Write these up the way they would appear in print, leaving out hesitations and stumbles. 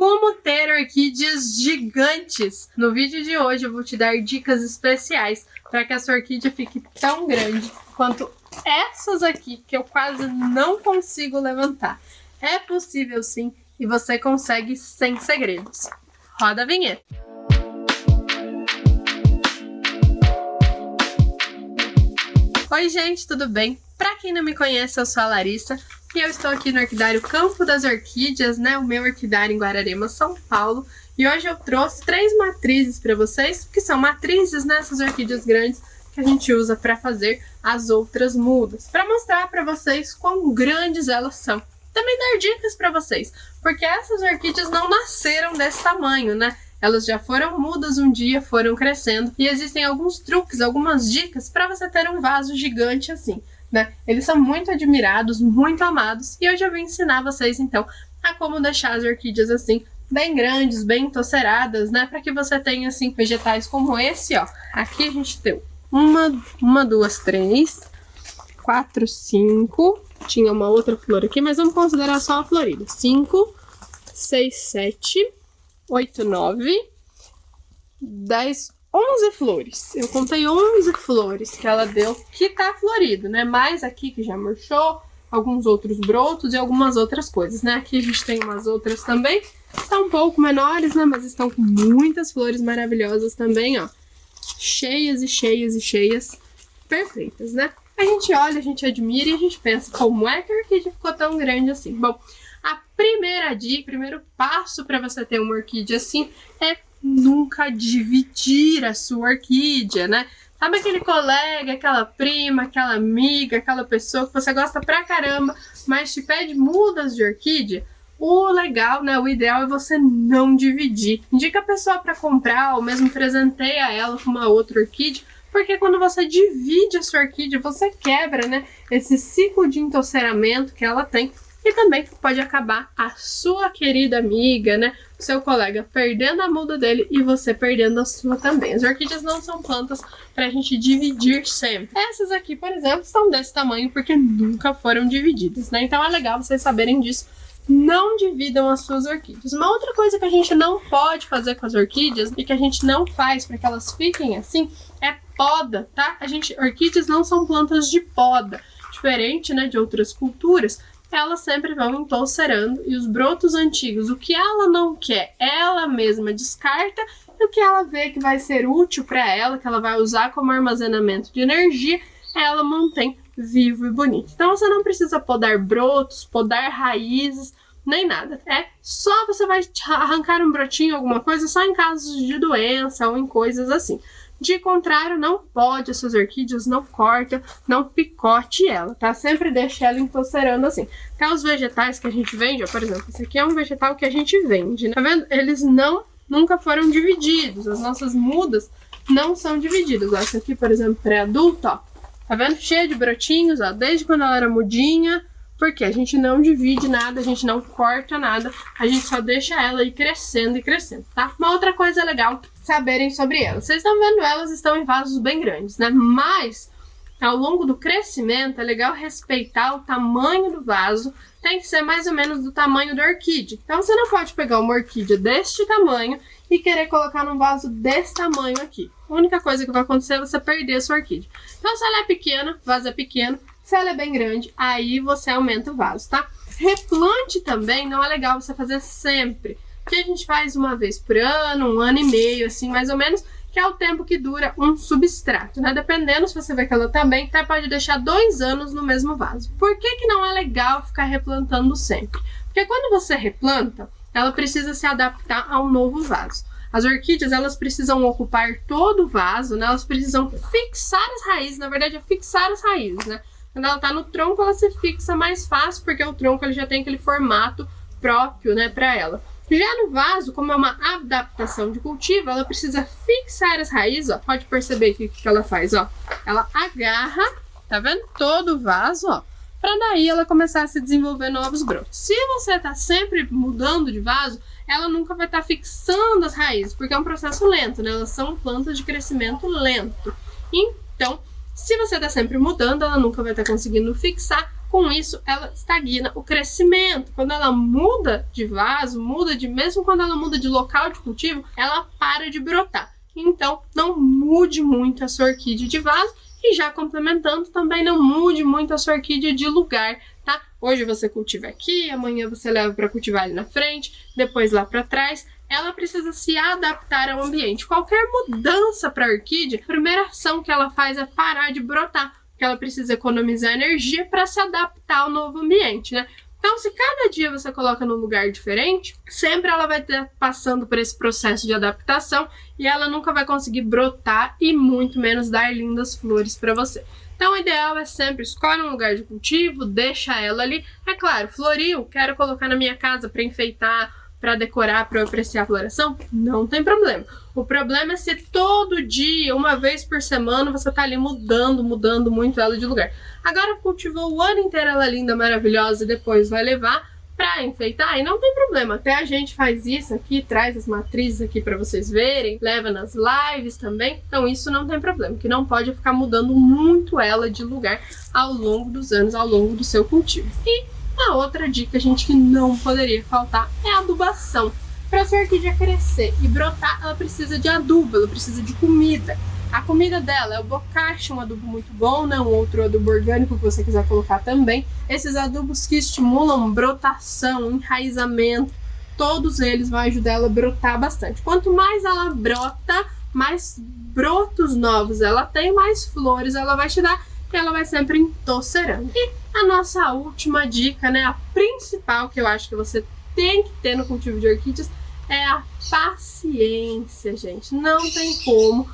Como ter orquídeas gigantes. No vídeo de hoje eu vou te dar dicas especiais para que a sua orquídea fique tão grande quanto essas aqui, que eu quase não consigo levantar. É possível sim, e você consegue sem segredos. Roda a vinheta! Oi gente, tudo bem? Para quem não me conhece, eu sou a Larissa e eu estou aqui no Orquidário Campo das Orquídeas, né? O meu orquidário em Guararema, São Paulo. E hoje eu trouxe 3 matrizes para vocês, que são matrizes nessas orquídeas grandes que a gente usa para fazer as outras mudas, para mostrar para vocês quão grandes elas são. Também dar dicas para vocês, porque essas orquídeas não nasceram desse tamanho, né? Elas já foram mudas um dia, foram crescendo e existem alguns truques, algumas dicas para você ter um vaso gigante assim, né? Eles são muito admirados, muito amados e eu já vou ensinar vocês então a como deixar as orquídeas assim bem grandes, bem entoceradas, né? Para que você tenha assim vegetais como esse, ó. Aqui a gente tem uma, duas, 3, 4, 5. Tinha uma outra flor aqui, mas vamos considerar só a florida. 5, 6, 7, 8, 9, 10, 11 flores. Eu contei 11 flores que ela deu, que tá florido, né? Mais aqui que já murchou, alguns outros brotos e algumas outras coisas, né? Aqui a gente tem umas outras também, estão um pouco menores, né? Mas estão com muitas flores maravilhosas também, ó. Cheias e cheias e cheias, perfeitas, né? A gente olha, a gente admira e a gente pensa, como é que a orquídea ficou tão grande assim? Bom, a primeira dica, o primeiro passo para você ter uma orquídea assim é nunca dividir a sua orquídea, né? Sabe aquele colega, aquela prima, aquela amiga, aquela pessoa que você gosta pra caramba, mas te pede mudas de orquídea? O legal, né? O ideal é você não dividir. Indica a pessoa para comprar ou mesmo presenteia ela com uma outra orquídea, porque quando você divide a sua orquídea, você quebra, né, esse ciclo de entoceramento que ela tem. E também pode acabar a sua querida amiga, né, o seu colega perdendo a muda dele e você perdendo a sua também. As orquídeas não são plantas para a gente dividir sempre. Essas aqui, por exemplo, são desse tamanho porque nunca foram divididas, né? Então é legal vocês saberem disso. Não dividam as suas orquídeas. Uma outra coisa que a gente não pode fazer com as orquídeas e que a gente não faz para que elas fiquem assim é poda, tá? Orquídeas não são plantas de poda, diferente, né, de outras culturas. Elas sempre vão entolcerando e os brotos antigos, o que ela não quer, ela mesma descarta, e o que ela vê que vai ser útil para ela, que ela vai usar como armazenamento de energia, ela mantém vivo e bonito. Então você não precisa podar brotos, podar raízes, nem nada. É só você vai arrancar um brotinho, alguma coisa, só em casos de doença ou em coisas assim. De contrário, não pode, as suas orquídeas não corta, não picote ela, tá? Sempre deixa ela entocerando assim. Até os vegetais que a gente vende, ó, por exemplo, esse aqui é um vegetal que a gente vende, né? Tá vendo? Eles nunca foram divididos, as nossas mudas não são divididas. Ó, essa aqui, por exemplo, pré-adulto, ó, tá vendo? Cheia de brotinhos, ó, desde quando ela era mudinha, porque a gente não divide nada, a gente não corta nada, a gente só deixa ela ir crescendo e crescendo, tá? Uma outra coisa legal saberem sobre elas. Vocês estão vendo, elas estão em vasos bem grandes, né? Mas ao longo do crescimento é legal respeitar o tamanho do vaso, tem que ser mais ou menos do tamanho da orquídea. Então você não pode pegar uma orquídea deste tamanho e querer colocar num vaso desse tamanho aqui. A única coisa que vai acontecer é você perder a sua orquídea. Então se ela é pequena, o vaso é pequeno. Se ela é bem grande, aí você aumenta o vaso, tá? Replante também não é legal você fazer sempre. Que a gente faz uma vez por ano, 1 ano e meio, assim, mais ou menos, que é o tempo que dura um substrato, né? Dependendo, se você vê que ela tá bem, até pode deixar 2 anos no mesmo vaso. Por que não é legal ficar replantando sempre? Porque quando você replanta, ela precisa se adaptar a um novo vaso. As orquídeas, elas precisam ocupar todo o vaso, né? Elas precisam fixar as raízes, na verdade é fixar as raízes, né? Quando ela tá no tronco, ela se fixa mais fácil, porque o tronco ele já tem aquele formato próprio, né, para ela. Já no vaso, como é uma adaptação de cultivo, ela precisa fixar as raízes, ó. Pode perceber que ela faz, ó. Ela agarra, tá vendo? Todo o vaso, ó. Para daí ela começar a se desenvolver novos brotos. Se você tá sempre mudando de vaso, ela nunca vai estar fixando as raízes, porque é um processo lento, né? Elas são plantas de crescimento lento. Então, se você está sempre mudando, ela nunca vai estar conseguindo fixar Com isso, ela estagna o crescimento. Quando ela muda de vaso, mesmo quando ela muda de local de cultivo, ela para de brotar. Então, não mude muito a sua orquídea de vaso e já complementando, também não mude muito a sua orquídea de lugar, tá? Hoje você cultiva aqui, amanhã você leva para cultivar ali na frente, depois lá para trás. Ela precisa se adaptar ao ambiente. Qualquer mudança para a orquídea, a primeira ação que ela faz é parar de brotar, porque ela precisa economizar energia para se adaptar ao novo ambiente, né? Então, se cada dia você coloca num lugar diferente, sempre ela vai estar passando por esse processo de adaptação e ela nunca vai conseguir brotar e muito menos dar lindas flores para você. Então, o ideal é sempre escolhe um lugar de cultivo, deixa ela ali. É claro, floriu, quero colocar na minha casa para enfeitar, para decorar, para eu apreciar a floração, não tem problema. O problema é se todo dia, uma vez por semana, você tá ali mudando muito ela de lugar. Agora cultivou o ano inteiro ela linda, maravilhosa e depois vai levar para enfeitar e não tem problema. Até a gente faz isso aqui, traz as matrizes aqui para vocês verem, leva nas lives também. Então isso não tem problema, que não pode ficar mudando muito ela de lugar ao longo dos anos, ao longo do seu cultivo. E a outra dica, gente, que não poderia faltar é a adubação. Para sua orquídea crescer e brotar, ela precisa de adubo, ela precisa de comida. A comida dela é o bocashi, um adubo muito bom, né? Um outro adubo orgânico que você quiser colocar também. Esses adubos que estimulam brotação, enraizamento, todos eles vão ajudar ela a brotar bastante. Quanto mais ela brota, mais brotos novos ela tem, mais flores ela vai te dar e ela vai sempre entocerando. E a nossa última dica, né? A principal que eu acho que você tem que ter no cultivo de orquídeas é a paciência, gente. Não tem como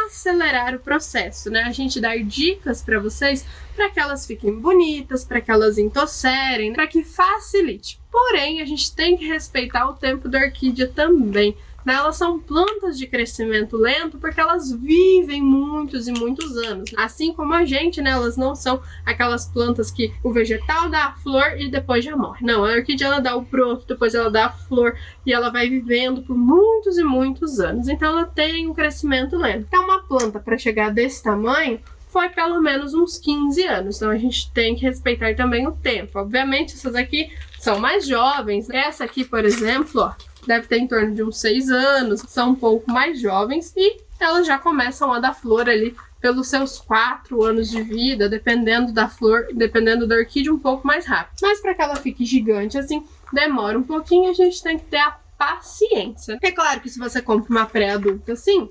acelerar o processo, né? A gente dar dicas para vocês para que elas fiquem bonitas, para que elas entocerem, para que facilite. Porém, a gente tem que respeitar o tempo da orquídea também. Elas são plantas de crescimento lento porque elas vivem muitos e muitos anos. Assim como a gente, né? Elas não são aquelas plantas que o vegetal dá a flor e depois já morre. Não, a orquídea ela dá o broto, depois ela dá a flor e ela vai vivendo por muitos e muitos anos. Então ela tem um crescimento lento. Então uma planta para chegar desse tamanho foi pelo menos uns 15 anos. Então a gente tem que respeitar também o tempo. Obviamente essas aqui são mais jovens. Essa aqui, por exemplo, ó, deve ter em torno de uns 6 anos, são um pouco mais jovens e elas já começam a dar flor ali pelos seus 4 anos de vida, dependendo da flor, dependendo da orquídea, um pouco mais rápido. Mas para que ela fique gigante assim, demora um pouquinho, a gente tem que ter a paciência. É claro que se você compra uma pré-adulta assim,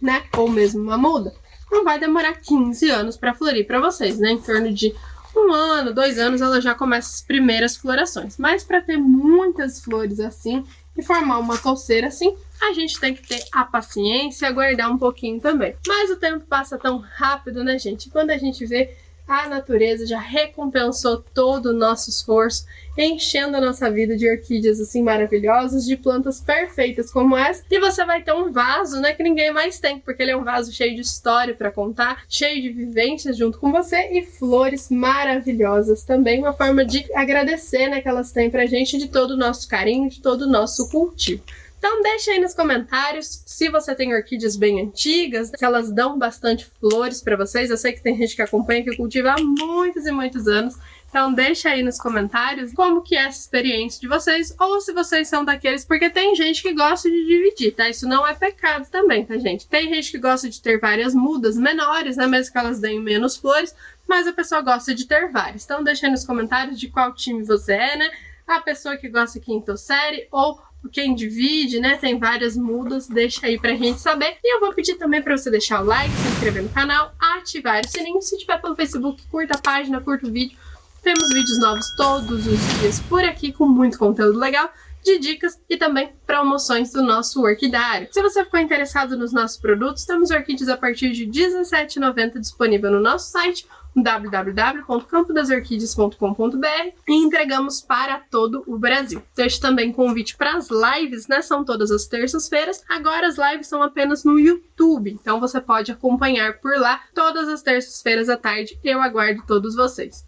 né, ou mesmo uma muda, não vai demorar 15 anos para florir para vocês, né, em torno de 1 ano, 2 anos ela já começa as primeiras florações. Mas para ter muitas flores assim e formar uma touceira assim, a gente tem que ter a paciência e aguardar um pouquinho também. Mas o tempo passa tão rápido, né, gente? Quando a gente vê, a natureza já recompensou todo o nosso esforço, enchendo a nossa vida de orquídeas assim maravilhosas, de plantas perfeitas como essa. E você vai ter um vaso, né, que ninguém mais tem, porque ele é um vaso cheio de história para contar, cheio de vivências junto com você e flores maravilhosas também, uma forma de agradecer, né, que elas têm pra gente, de todo o nosso carinho, de todo o nosso cultivo. Então deixa aí nos comentários se você tem orquídeas bem antigas, se elas dão bastante flores para vocês. Eu sei que tem gente que acompanha, que cultiva há muitos e muitos anos. Então deixa aí nos comentários como que é essa experiência de vocês, ou se vocês são daqueles, porque tem gente que gosta de dividir, tá? Isso não é pecado também, tá, gente? Tem gente que gosta de ter várias mudas menores, né? Mesmo que elas deem menos flores, mas a pessoa gosta de ter várias. Então deixa aí nos comentários de qual time você é, né? A pessoa que gosta que entossere ou quem divide, né? Tem várias mudas, deixa aí pra gente saber. E eu vou pedir também pra você deixar o like, se inscrever no canal, ativar o sininho. Se tiver pelo Facebook, curta a página, curta o vídeo. Temos vídeos novos todos os dias por aqui, com muito conteúdo legal, de dicas e também promoções do nosso orquidário. Se você ficou interessado nos nossos produtos, temos orquídeas a partir de R$ 17,90 disponível no nosso site, www.campodasorquideas.com.br, e entregamos para todo o Brasil. Deixo também convite para as lives, né? São todas as terças-feiras. Agora as lives são apenas no YouTube, então você pode acompanhar por lá todas as terças-feiras à tarde. Eu aguardo todos vocês.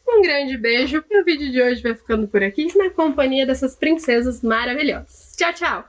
Um grande beijo e o vídeo de hoje vai ficando por aqui na companhia dessas princesas maravilhosas. Tchau, tchau!